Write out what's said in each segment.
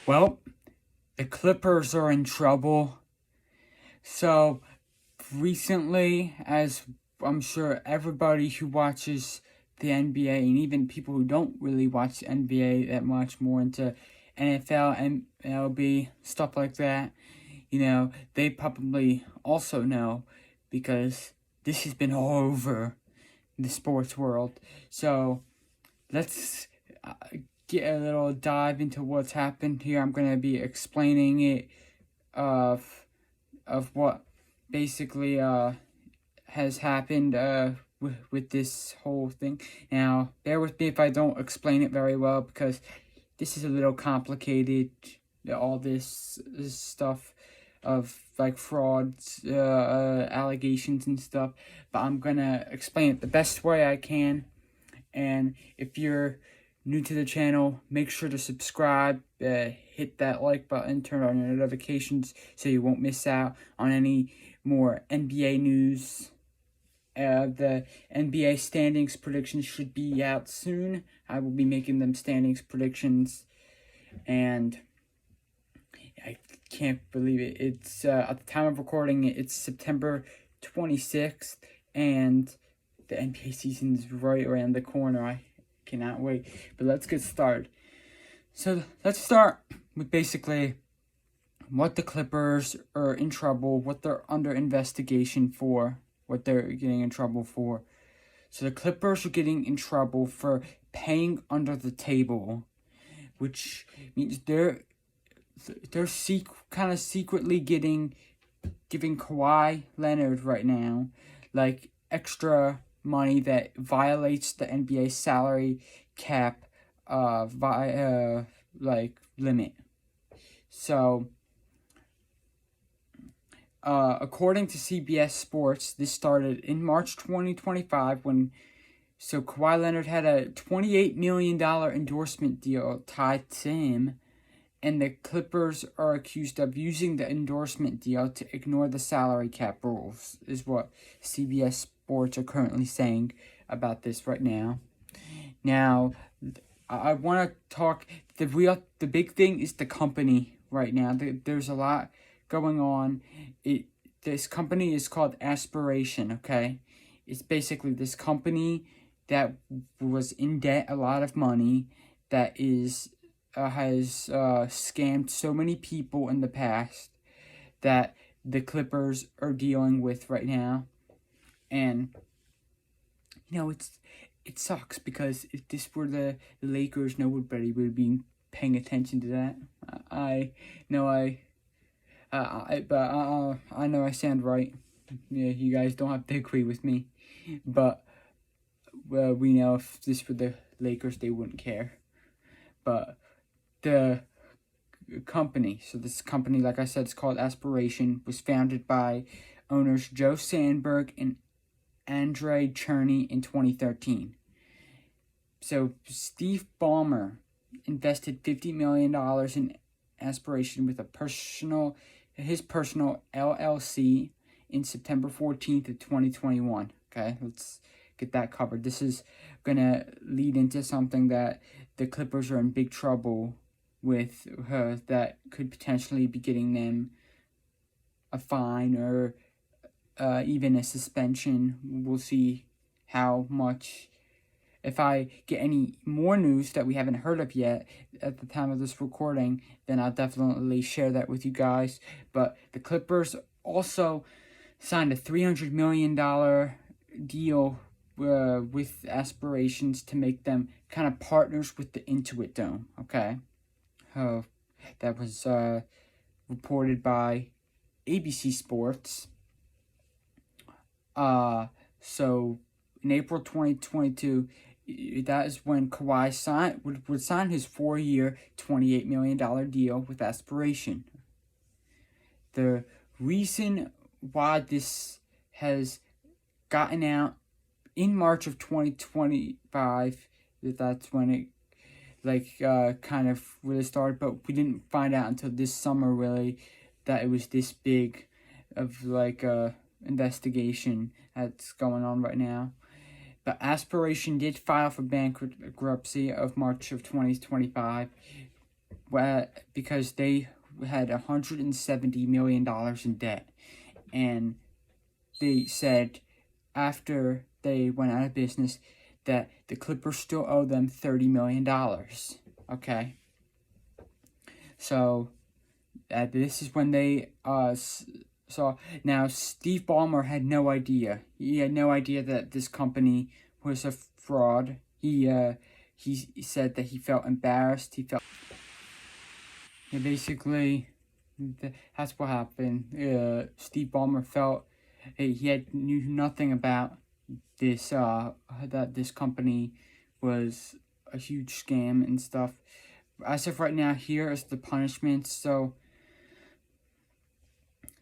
Well, the Clippers are in trouble. So, recently, as I'm sure everybody who watches the NBA, and even people who don't really watch NBA that much, more into NFL and MLB, stuff like that, they probably also know because this has been all over the sports world. So, let's get a little dive into what's happened here. I'm going to be explaining it of what basically has happened with this whole thing. Now, bear with me if I don't explain it very well because this is a little complicated. All this stuff of like frauds, allegations and stuff, but I'm gonna explain it the best way I can. And if you're new to the channel, make sure to subscribe, hit that like button, turn on your notifications so you won't miss out on any more NBA news. The NBA standings predictions should be out soon. I will be making them standings predictions, and I can't believe it. It's at the time of recording, it's September 26th, and the NBA season is right around the corner. I cannot wait. But let's get started. So let's start with basically what the Clippers are in trouble, what they're under investigation for, what they're getting in trouble for. So the Clippers are getting in trouble for paying under the table, which means they're kind of secretly giving Kawhi Leonard right now like extra money that violates the NBA salary cap limit. So according to CBS Sports, this started in March 2025 when Kawhi Leonard had a $28 million endorsement deal tied to him, and the Clippers are accused of using the endorsement deal to ignore the salary cap rules, is what CBS Sports are currently saying about this right now. Now, I want to talk, the big thing is the company right now. There's a lot going on. This company is called Aspiration, okay? It's basically this company that was in debt a lot of money, that is has scammed so many people in the past, that the Clippers are dealing with right now. And it sucks because if this were the Lakers, nobody would be paying attention to that. I know I know I sound right. Yeah, you guys don't have to agree with me, but we know if this were the Lakers, they wouldn't care. But the company, so this company, like I said, it's called Aspiration, was founded by owners Joe Sandberg and Andre Cherny in 2013. So Steve Ballmer invested $50 million in Aspiration with his personal LLC in September 14th of 2021. Okay, let's get that covered. This is going to lead into something that the Clippers are in big trouble with, that could potentially be getting them a fine or even a suspension. We'll see how much. If I get any more news that we haven't heard of yet at the time of this recording, then I'll definitely share that with you guys. But the Clippers also signed a $300 million deal with Aspirations to make them kind of partners with the Intuit Dome, okay? That was reported by ABC Sports. So in April 2022, that is when Kawhi would sign his 4-year, $28 million deal with Aspiration. The reason why this has gotten out in March of 2025, that's when it kind of really started, but we didn't find out until this summer really that it was this big of investigation that's going on right now. But Aspiration did file for bankruptcy of March of 2025. because they had $170 million in debt, and they said after they went out of business that the Clippers still owe them $30 million. Okay, so this is when they saw. Now Steve Ballmer had no idea. He had no idea that this company was a fraud. He said that he felt embarrassed. He felt, basically, that's what happened. Steve Ballmer felt he knew nothing about this, that this company was a huge scam and stuff. As of right now, here is the punishment. So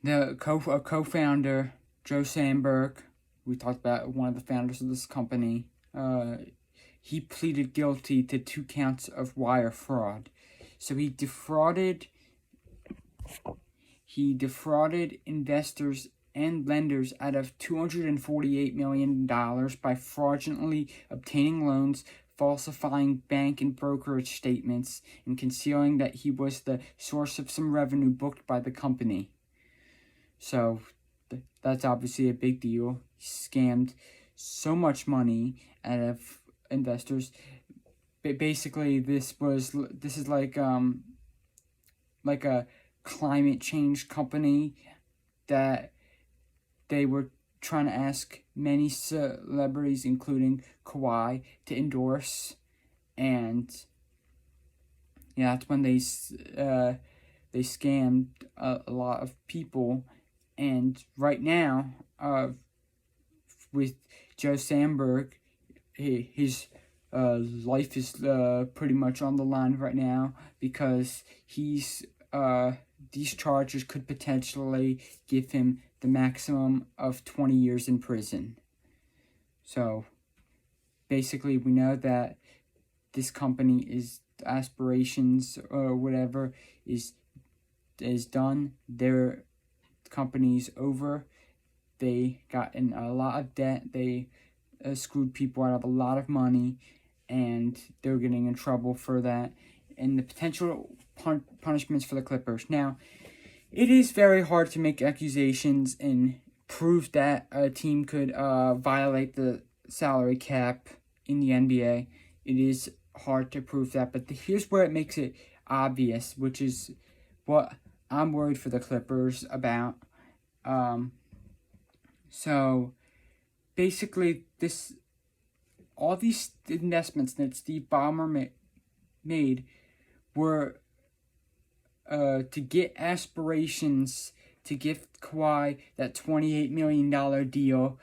the co-founder, Joe Sandberg, we talked about, one of the founders of this company, he pleaded guilty to 2 counts of wire fraud. So he defrauded investors and lenders out of $248 million by fraudulently obtaining loans, falsifying bank and brokerage statements, and concealing that he was the source of some revenue booked by the company. So that's obviously a big deal. He scammed so much money out of investors. Basically, this is like a climate change company that they were trying to ask many celebrities, including Kawhi, to endorse, and yeah, that's when they scammed a lot of people. And right now, with Joe Sandberg, his life is pretty much on the line right now, because these charges could potentially give him the maximum of 20 years in prison. So basically, we know that this company is aspirations or whatever is done. Their company's over. They got in a lot of debt. They screwed people out of a lot of money, and they're getting in trouble for that. And the potential punishments for the Clippers. Now, it is very hard to make accusations and prove that a team could violate the salary cap in the NBA. It is hard to prove that, but here's where it makes it obvious, which is what I'm worried for the Clippers about. So basically, all these investments that Steve Ballmer made were to get aspirations to give Kawhi that $28 million deal,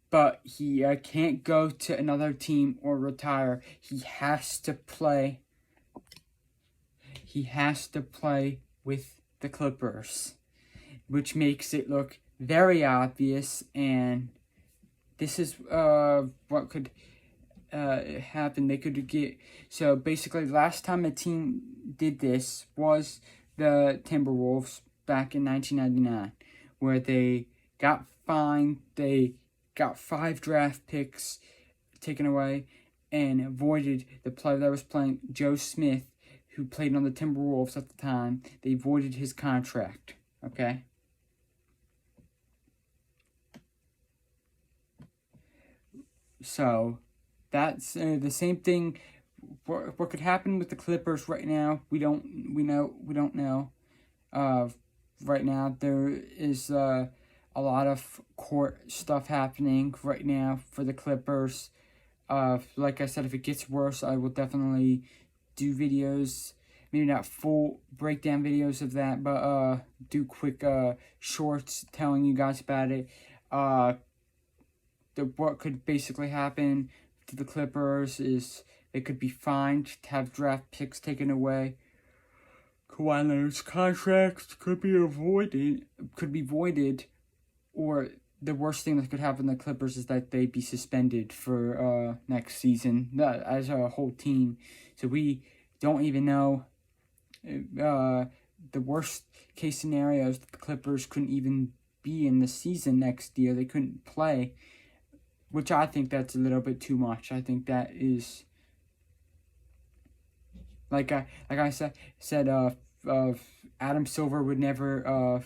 but he can't go to another team or retire. He has to play with the Clippers, which makes it look very obvious, and this is what could happen. They could get, so basically last time a team did this was the Timberwolves back in 1999, where they got fined. They got 5 draft picks taken away and voided the player that was playing, Joe Smith, who played on the Timberwolves at the time. They voided his contract. Okay. So that's the same thing. What could happen with the Clippers right now? We don't know. Right now there is a lot of court stuff happening right now for the Clippers. Like I said, if it gets worse, I will definitely do videos. Maybe not full breakdown videos of that, but do quick shorts telling you guys about it. What could basically happen to the Clippers is they could be fined to have draft picks taken away. Kawhi Leonard's contract could be voided, or the worst thing that could happen to the Clippers is that they'd be suspended for next season as a whole team. So we don't even know. The worst case scenario is that the Clippers couldn't even be in the season next year. They couldn't play, which I think that's a little bit too much. I think that is like I said, Adam Silver would never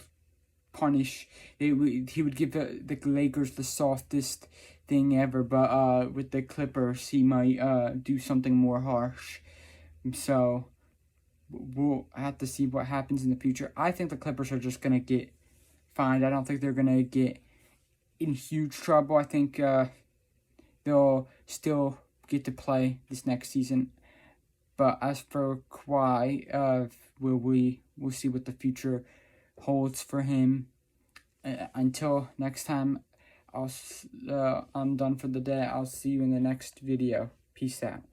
punish. He would give the Lakers the softest thing ever, but with the Clippers, he might do something more harsh. So we'll have to see what happens in the future. I think the Clippers are just gonna get fined. I don't think they're gonna get in huge trouble. I think they'll still get to play this next season. But as for Kawhi, we'll see what the future holds for him. Until next time, I'm done for the day. I'll see you in the next video. Peace out.